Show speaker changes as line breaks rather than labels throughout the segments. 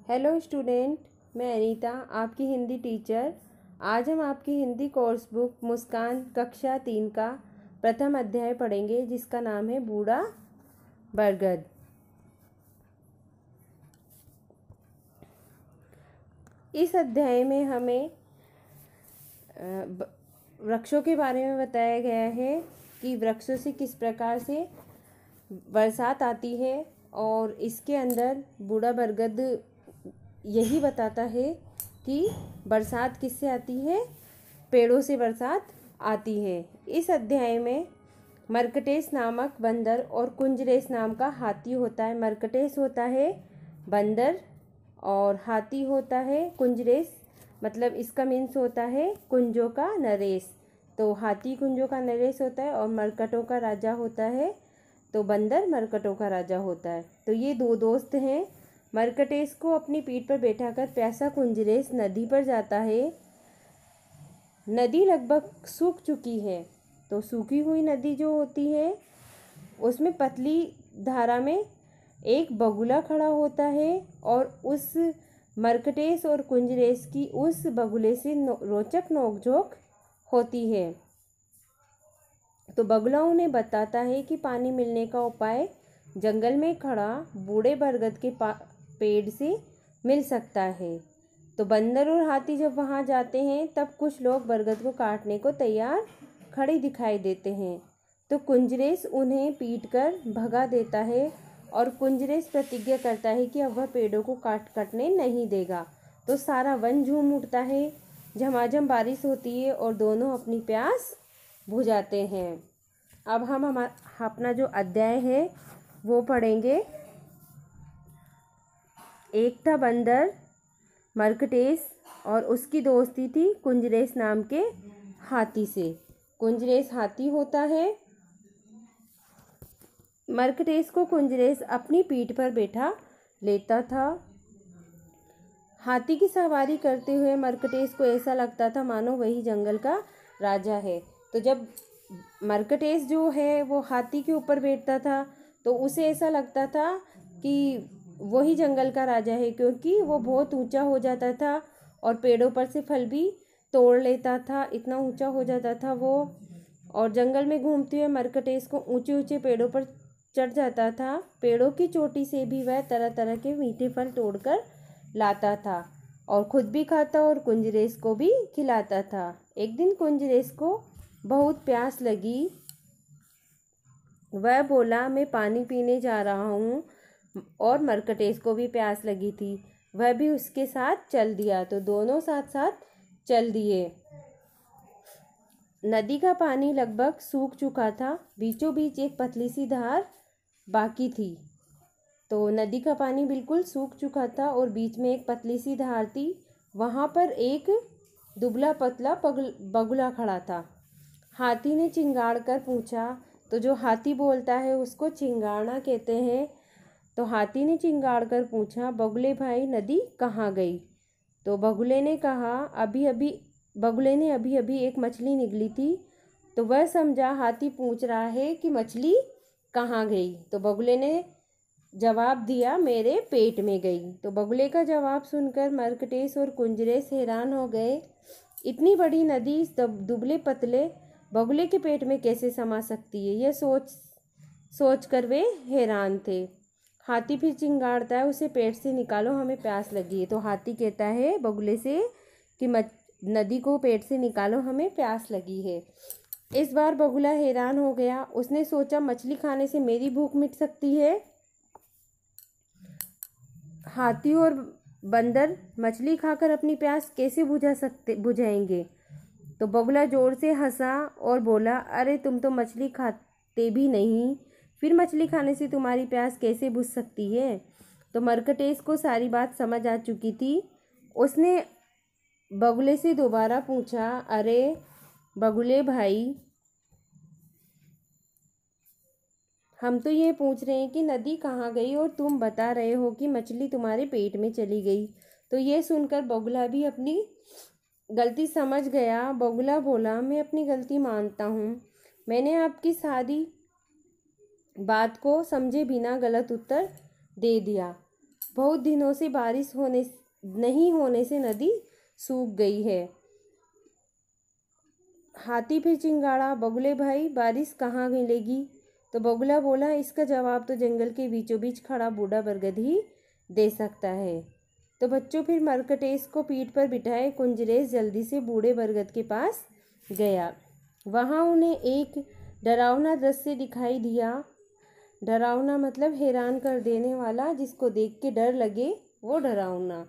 Hello student, मैं अनीता आपकी Hindi teacher. आज हम आपकी हिंदी कोर्स बुक मुस्कान कक्षा 3 का प्रथम अध्याय पढ़ेंगे, जिसका नाम है बूढ़ा बरगद। इस अध्याय में हमें वृक्षों के बारे में बताया गया है कि वृक्षों से किस प्रकार से बरसात आती है, और इसके अंदर बूढ़ा बरगद यही बताता है कि बरसात किससे आती है, पेड़ों से बरसात आती है। इस अध्याय में मर्कटेस नामक बंदर और कुंजरेस नाम का हाथी होता है। मर्कटेस होता है बंदर और हाथी होता है कुंजरेस, मतलब इसका मीन्स होता है कुंजों का नरेश। तो हाथी कुंजों का नरेश होता है और मरकटों का राजा होता है, तो बंदर मरकटों का राजा होता है। तो ये दो दोस्त हैं। मरकटेस को अपनी पीठ पर बैठाकर प्यासा कुंजरेस नदी पर जाता है। नदी लगभग सूख चुकी है, तो सूखी हुई नदी जो होती है उसमें पतली धारा में एक बगुला खड़ा होता है, और उस मरकटेस और कुंजरेस की उस बगुले से रोचक नोकझोंक होती है। तो बगुला उन्हें बताता है कि पानी मिलने का उपाय जंगल में खड़ा बूढ़े बरगद के पेड़ से मिल सकता है। तो बंदर और हाथी जब वहां जाते हैं तब कुछ लोग बरगद को काटने को तैयार खड़े दिखाई देते हैं। तो कुंजरेस उन्हें पीटकर भगा देता है, और कुंजरेस प्रतिज्ञा करता है कि अब वह पेड़ों को काटने नहीं देगा। तो सारा वन झूम उठता है, झमाझम बारिश होती है और दोनों अपनी प्यास बुझाते हैं। अब हम अपना जो अध्याय है वो पढ़ेंगे। एक था बंदर मर्कटेस और उसकी दोस्ती थी कुंजरेस नाम के हाथी से। कुंजरेस हाथी होता है। मर्कटेस को कुंजरेस अपनी पीठ पर बैठा लेता था। हाथी की सवारी करते हुए मर्कटेस को ऐसा लगता था मानो वही जंगल का राजा है। तो जब मर्कटेस जो है वो हाथी के ऊपर बैठता था तो उसे ऐसा लगता था कि वही जंगल का राजा है, क्योंकि वो बहुत ऊंचा हो जाता था और पेड़ों पर से फल भी तोड़ लेता था। इतना ऊंचा हो जाता था वो, और जंगल में घूमते हुए मर्कटेस को ऊंचे ऊंचे पेड़ों पर चढ़ जाता था। पेड़ों की चोटी से भी वह तरह तरह के मीठे फल तोड़कर लाता था और खुद भी खाता और कुंजरेस को भी खिलाता था। एक दिन कुंजरेस को बहुत प्यास लगी। वह बोला, मैं पानी पीने जा रहा हूँ, और मर्कटेस को भी प्यास लगी थी। वह भी उसके साथ चल दिया। तो दोनों साथ साथ चल दिए। नदी का पानी लगभग सूख चुका था। बीचों बीच एक पतली सी धार बाकी थी। तो नदी का पानी बिल्कुल सूख चुका था और बीच में एक पतली सी धार थी। वहाँ पर एक दुबला पतला बगुला खड़ा था। हाथी ने चिंगाड़ कर पूछा। तो जो हाथी बोलता है उसको चिंगाड़ना कहते हैं। तो हाथी ने चिंगाड़ कर पूछा, बगुले भाई नदी कहाँ गई? तो बगुले ने अभी अभी एक मछली निकली थी। तो वह समझा हाथी पूछ रहा है कि मछली कहाँ गई। तो बगुले ने जवाब दिया, मेरे पेट में गई। तो बगुले का जवाब सुनकर मर्कटेस और कुंजरेस हैरान हो गए। इतनी बड़ी नदी इस दुबले पतले बगुले के पेट में कैसे समा सकती है, यह सोच कर वे हैरान थे। हाथी फिर चिंगाड़ता है, उसे पेट से निकालो, हमें प्यास लगी है। तो हाथी कहता है बगुले से कि नदी को पेट से निकालो, हमें प्यास लगी है। इस बार बगुला हैरान हो गया। उसने सोचा, मछली खाने से मेरी भूख मिट सकती है। हाथी और बंदर मछली खाकर अपनी प्यास कैसे बुझाएंगे? तो बगुला जोर से हंसा और बोला, अरे तुम तो मछली खाते भी नहीं, फिर मछली खाने से तुम्हारी प्यास कैसे बुझ सकती है? तो मर्कटेस को सारी बात समझ आ चुकी थी। उसने बगुले से दोबारा पूछा, अरे बगुले भाई, हम तो ये पूछ रहे हैं कि नदी कहाँ गई, और तुम बता रहे हो कि मछली तुम्हारे पेट में चली गई। तो ये सुनकर बगुला भी अपनी गलती समझ गया। बगुला बोला, मैं अपनी गलती मानता हूँ। मैंने आपकी सारी बात को समझे बिना गलत उत्तर दे दिया। बहुत दिनों से बारिश नहीं होने से नदी सूख गई है। हाथी फिर चिंगाड़ा, बगुले भाई बारिश कहाँ मिलेगी? तो बगुला बोला, इसका जवाब तो जंगल के बीचों बीच खड़ा बूढ़ा बरगद ही दे सकता है। तो बच्चों फिर मरकटेश को पीठ पर बिठाए कुंजरेश जल्दी से बूढ़े बरगद के पास गया। वहाँ उन्हें एक डरावना दृश्य दिखाई दिया। डरावना मतलब हैरान कर देने वाला, जिसको देख के डर लगे वो डरावना।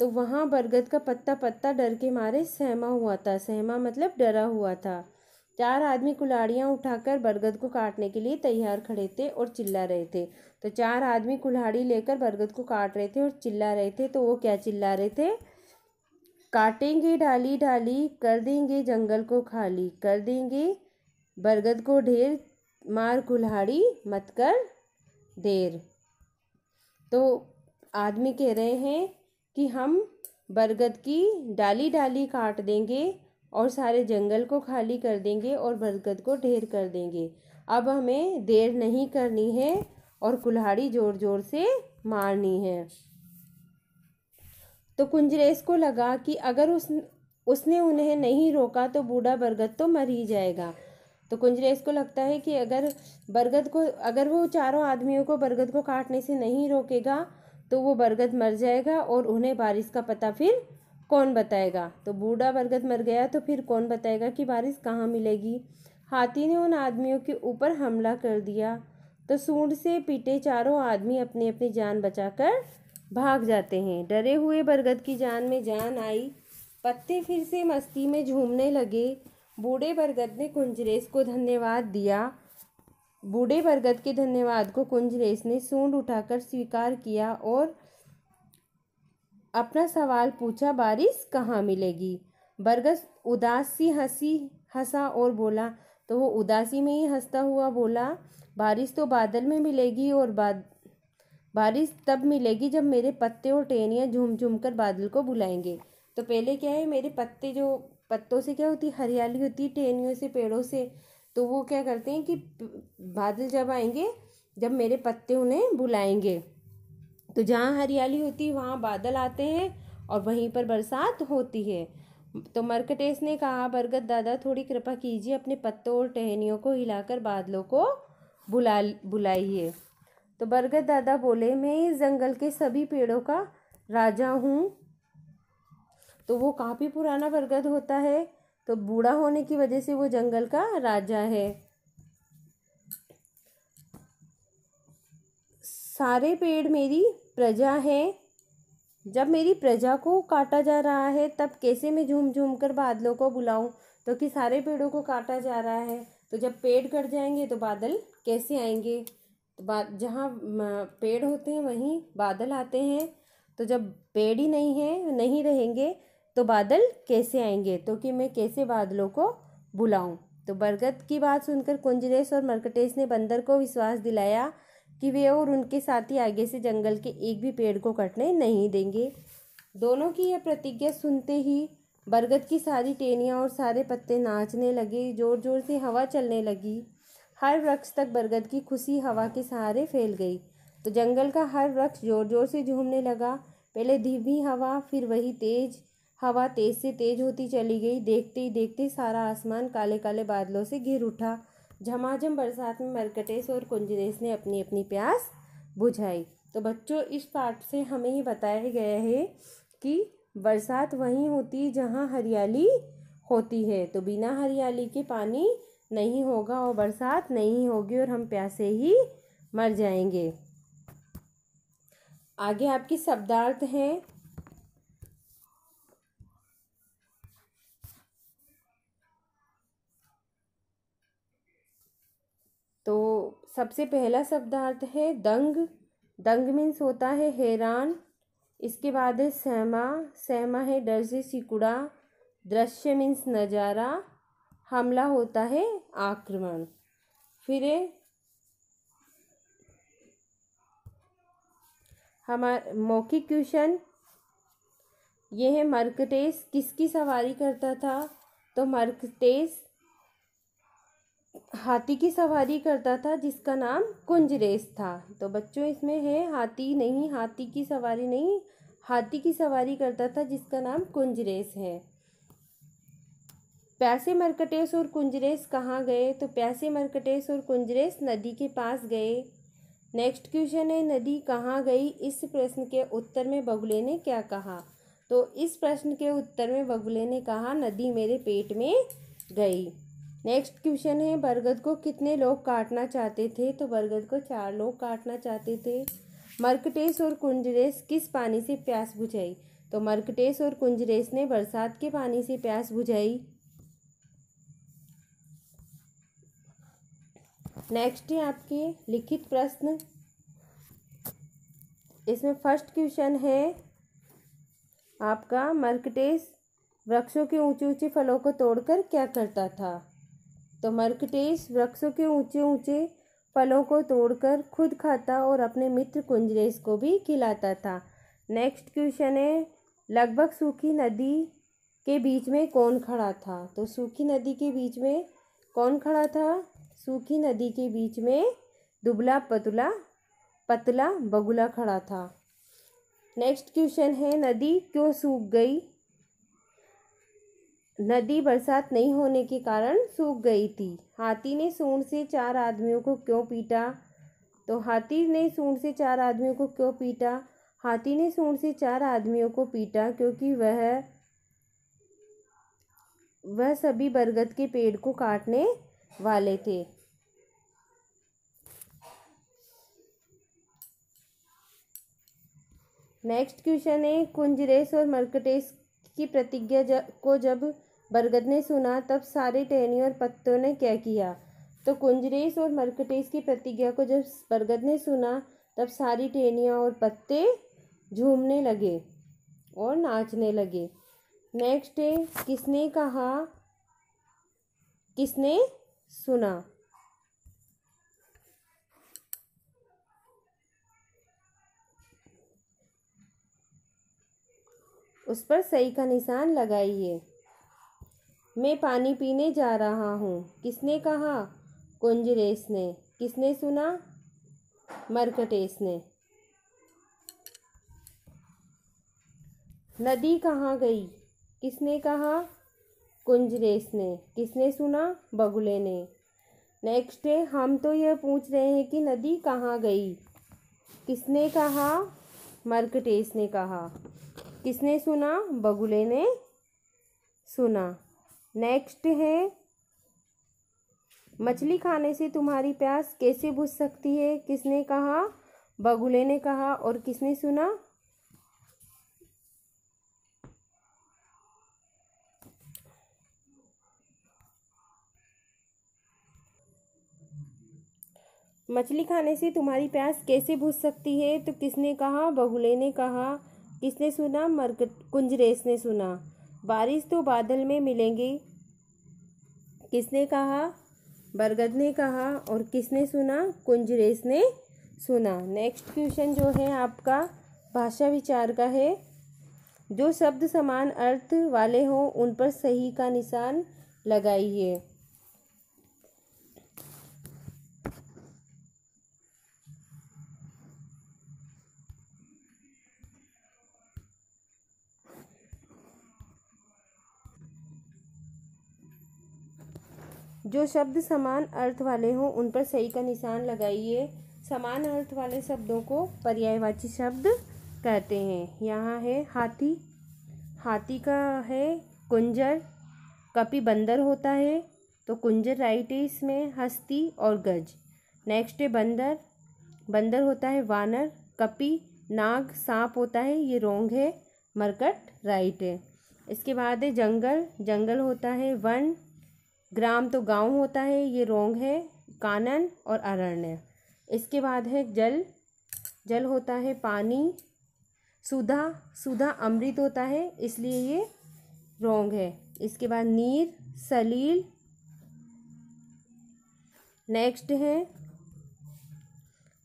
तो वहाँ बरगद का पत्ता पत्ता डर के मारे सहमा हुआ था। सहमा मतलब डरा हुआ था। 4 आदमी कुल्हाड़ियाँ उठाकर बरगद को काटने के लिए तैयार खड़े थे और चिल्ला रहे थे। तो 4 आदमी कुल्हाड़ी लेकर बरगद को काट रहे थे और चिल्ला रहे थे। तो वो क्या चिल्ला रहे थे? काटेंगे डाली डाली, कर देंगे जंगल को खाली, कर देंगे बरगद को ढेर, मार कुल्हाड़ी मत कर देर। तो आदमी कह रहे हैं कि हम बरगद की डाली डाली काट देंगे और सारे जंगल को खाली कर देंगे और बरगद को ढेर कर देंगे। अब हमें देर नहीं करनी है और कुल्हाड़ी जोर जोर से मारनी है। तो कुंजरेश को लगा कि अगर उसने उन्हें नहीं रोका तो बूढ़ा बरगद तो मर ही जाएगा। तो कुंजरेश को लगता है कि अगर वो चारों आदमियों को बरगद को काटने से नहीं रोकेगा तो वो बरगद मर जाएगा और उन्हें बारिश का पता फिर कौन बताएगा। तो बूढ़ा बरगद मर गया तो फिर कौन बताएगा कि बारिश कहाँ मिलेगी। हाथी ने उन आदमियों के ऊपर हमला कर दिया। तो सूंड से पीटे चारों आदमी अपनी अपनी जान बचाकर भाग जाते हैं। डरे हुए बरगद की जान में जान आई। पत्ते फिर से मस्ती में झूमने लगे। बूढ़े बरगद ने कुंजरेश को धन्यवाद दिया। बूढ़े बरगद के धन्यवाद को कुंजरेश ने सूंड उठाकर स्वीकार किया और अपना सवाल पूछा, बारिश कहाँ मिलेगी? बरगद उदास सी हंसा और बोला। तो वो उदासी में ही हंसता हुआ बोला, बारिश तो बादल में मिलेगी और बारिश तब मिलेगी जब मेरे पत्ते और टहनियाँ झूम झूम कर बादल को बुलाएंगे। तो पहले क्या है, मेरे पत्ते जो पत्तों से क्या होती है, हरियाली होती है, टहनियों से, पेड़ों से। तो वो क्या करते हैं कि बादल जब आएंगे जब मेरे पत्ते उन्हें बुलाएंगे। तो जहाँ हरियाली होती है वहाँ बादल आते हैं और वहीं पर बरसात होती है। तो मरकटेश ने कहा, बरगद दादा थोड़ी कृपा कीजिए, अपने पत्तों और टहनियों को हिलाकर बादलों को बुलाइए। तो बरगद दादा बोले, मैं इस जंगल के सभी पेड़ों का राजा हूँ। तो वो काफ़ी पुराना बरगद होता है, तो बूढ़ा होने की वजह से वो जंगल का राजा है। सारे पेड़ मेरी प्रजा है। जब मेरी प्रजा को काटा जा रहा है तब कैसे मैं झूम झूम कर बादलों को बुलाऊं? तो कि सारे पेड़ों को काटा जा रहा है, तो जब पेड़ कट जाएंगे तो बादल कैसे आएंगे? तो जहाँ पेड़ होते हैं वहीं बादल आते हैं। तो जब पेड़ ही नहीं रहेंगे तो बादल कैसे आएंगे? तो कि मैं कैसे बादलों को बुलाऊं? तो बरगद की बात सुनकर कुंजरेश और मरकटेश ने बंदर को विश्वास दिलाया कि वे और उनके साथी आगे से जंगल के एक भी पेड़ को कटने नहीं देंगे। दोनों की यह प्रतिज्ञा सुनते ही बरगद की सारी टहनियाँ और सारे पत्ते नाचने लगे। जोर जोर से हवा चलने लगी। हर वृक्ष तक बरगद की खुशी हवा के सहारे फैल गई। तो जंगल का हर वृक्ष जोर जोर से झूमने लगा। पहले धीमी हवा, फिर वही तेज हवा तेज से तेज होती चली गई। देखते ही देखते सारा आसमान काले काले बादलों से घिर उठा। झमाझम बरसात में मरकटेश और कुंजरेश ने अपनी अपनी प्यास बुझाई। तो बच्चों, इस पाठ से हमें ये बताया गया है कि बरसात वहीं होती है जहाँ हरियाली होती है। तो बिना हरियाली के पानी नहीं होगा और बरसात नहीं होगी और हम प्यासे ही मर जाएंगे। आगे आपकी शब्दार्थ हैं। तो सबसे पहला शब्दार्थ है दंग। दंग मीन्स होता है हैरान। इसके बाद है सहमा। सहमा है डर से सिकुड़ा। दृश्य मीन्स नज़ारा। हमला होता है आक्रमण। फिर हमारा मौखिक क्वेश्चन ये है, मरकटेश किसकी सवारी करता था? तो मरकटेश हाथी की सवारी करता था जिसका नाम कुंजरेश था। तो बच्चों इसमें है हाथी नहीं, हाथी की सवारी नहीं, हाथी की सवारी करता था जिसका नाम कुंजरेश है। प्यासे मरकटेश और कुंजरेश कहाँ गए? तो प्यासे मरकटेश और कुंजरेश नदी के पास गए। नेक्स्ट क्वेश्चन है नदी कहाँ गई? इस प्रश्न के उत्तर में बगुले ने क्या कहा? तो इस प्रश्न के उत्तर में बगुले ने कहा नदी मेरे पेट में गई। नेक्स्ट क्वेश्चन है बरगद को कितने लोग काटना चाहते थे? तो बरगद को 4 लोग काटना चाहते थे। मरकटेश और कुंजरेश किस पानी से प्यास बुझाई? तो मरकटेश और कुंजरेश ने बरसात के पानी से प्यास बुझाई। नेक्स्ट है आपके लिखित प्रश्न। इसमें फर्स्ट क्वेश्चन है आपका मरकटेश वृक्षों के ऊंचे ऊंचे फलों को तोड़कर क्या करता था? तो मरकटेश वृक्षों के ऊंचे ऊंचे फलों को तोड़कर खुद खाता और अपने मित्र कुंजरेश को भी खिलाता था। नेक्स्ट क्वेश्चन है लगभग सूखी नदी के बीच में कौन खड़ा था? तो सूखी नदी के बीच में कौन खड़ा था? सूखी नदी के बीच में दुबला पतला बगुला खड़ा था। नेक्स्ट क्वेश्चन है नदी क्यों सूख गई? नदी बरसात नहीं होने के कारण सूख गई थी। हाथी ने सूंड से 4 आदमियों को क्यों पीटा? तो हाथी ने सूंड से 4 आदमियों को क्यों पीटा? हाथी ने सूंड से 4 आदमियों को पीटा क्योंकि वह सभी बरगद के पेड़ को काटने वाले थे। नेक्स्ट क्वेश्चन है कुंजरेश और मरकटेश की प्रतिज्ञा को जब बरगद ने सुना तब सारे टहनियों और पत्तों ने क्या किया? तो कुंजरेश और मरकटेश की प्रतिज्ञा को जब बरगद ने सुना तब सारी टहनियाँ और पत्ते झूमने लगे और नाचने लगे। नेक्स्ट है किसने कहा किसने सुना? उस पर सही का निशान लगाइए। मैं पानी पीने जा रहा हूँ किसने कहा? कुंजरेश ने। किसने सुना? मरकटेश ने। नदी कहाँ गई? किसने कहा? कुंजरेश ने। किसने सुना? बगुले ने। नेक्स्ट है हम तो यह पूछ रहे हैं कि नदी कहाँ गई? किसने कहा? मरकटेश ने कहा। किसने सुना? बगुले ने सुना। नेक्स्ट है मछली खाने से तुम्हारी प्यास कैसे बुझ सकती है? किसने कहा? बगुले ने कहा। और किसने सुना? मछली खाने से तुम्हारी प्यास कैसे बुझ सकती है? तो किसने कहा? बगुले ने कहा। किसने सुना? कुंजरेश ने सुना। बारिश तो बादल में मिलेंगे किसने कहा? बरगद ने कहा। और किसने सुना? कुंजरेश ने सुना। नेक्स्ट क्वेश्चन जो है आपका भाषा विचार का है। जो शब्द समान अर्थ वाले हों उन पर सही का निशान लगाइए। जो शब्द समान अर्थ वाले हों उन पर सही का निशान लगाइए। समान अर्थ वाले शब्दों को पर्यायवाची शब्द कहते हैं। यहाँ है हाथी, हाथी का है कुंजर। कपि बंदर होता है तो कुंजर राइट है इसमें। हस्ती और गज। नेक्स्ट है बंदर, बंदर होता है वानर। कपि नाग सांप होता है, ये रोंग है। मरकट राइट है। इसके बाद है जंगल, जंगल होता है वन। ग्राम तो गांव होता है, ये रोंग है। कानन और अरण्य। इसके बाद है जल, जल होता है पानी। सुधा, सुधा अमृत होता है इसलिए ये रोंग है। इसके बाद नीर, सलील। नेक्स्ट है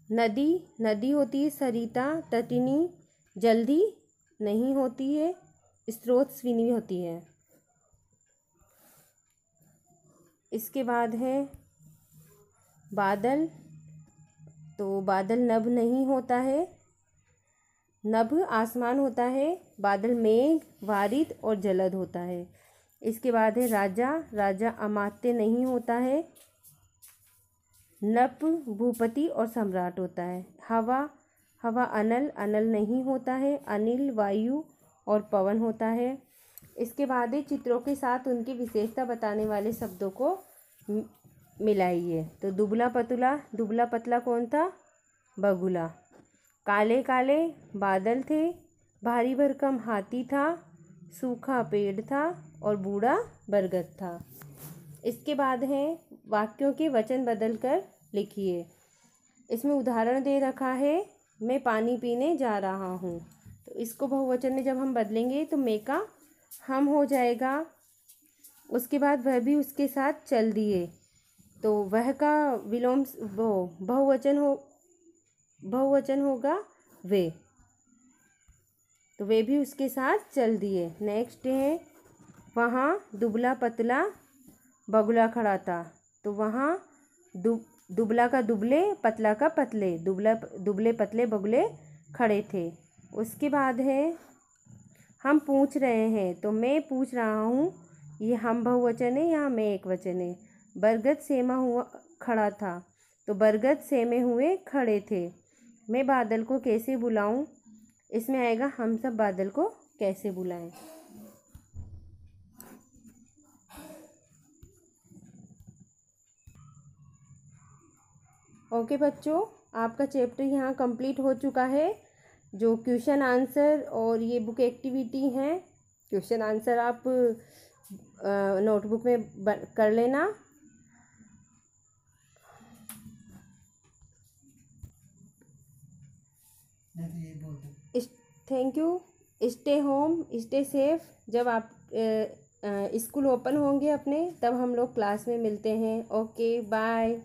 नदी, नदी होती है सरिता। तटिनी जल्दी नहीं होती है, स्रोत स्विनी होती है। इसके बाद है बादल, तो बादल नभ नहीं होता है, नभ आसमान होता है। बादल मेघ, वारिद और जलद होता है। इसके बाद है राजा, राजा अमात्य नहीं होता है, नप भूपति और सम्राट होता है। हवा, हवा अनल, अनल नहीं होता है, अनिल वायु और पवन होता है। इसके बाद है चित्रों के साथ उनकी विशेषता बताने वाले शब्दों को मिलाइए। तो दुबला पतला, दुबला पतला कौन था? बगुला। काले काले बादल थे, भारी भरकम हाथी था, सूखा पेड़ था और बूढ़ा बरगद था। इसके बाद है वाक्यों के वचन बदलकर लिखिए। इसमें उदाहरण दे रखा है, मैं पानी पीने जा रहा हूँ। तो इसको बहुवचन में जब हम बदलेंगे तो मैं का हम हो जाएगा। उसके बाद वह भी उसके साथ चल दिए, तो वह का विलोम वो बहुवचन होगा वे, तो वे भी उसके साथ चल दिए। नेक्स्ट है वहाँ दुबला पतला बगुला खड़ा था। तो वहाँ दुबला का दुबले, पतला का पतले, दुबले पतले बगुले खड़े थे। उसके बाद है हम पूछ रहे हैं, तो मैं पूछ रहा हूँ, ये हम बहुवचन है, यहाँ मैं एक वचन है। बरगद सेमा हुआ खड़ा था, तो बरगद सेमे हुए खड़े थे। मैं बादल को कैसे बुलाऊं? इसमें आएगा हम सब बादल को कैसे बुलाएं। ओके बच्चों, आपका चैप्टर यहाँ कंप्लीट हो चुका है। जो क्वेश्चन आंसर और ये बुक एक्टिविटी हैं, क्वेश्चन आंसर आप नोटबुक में कर लेना। Thank you. Stay home, stay safe. जब आप स्कूल ओपन होंगे अपने, तब हम लोग क्लास में मिलते हैं। Okay bye.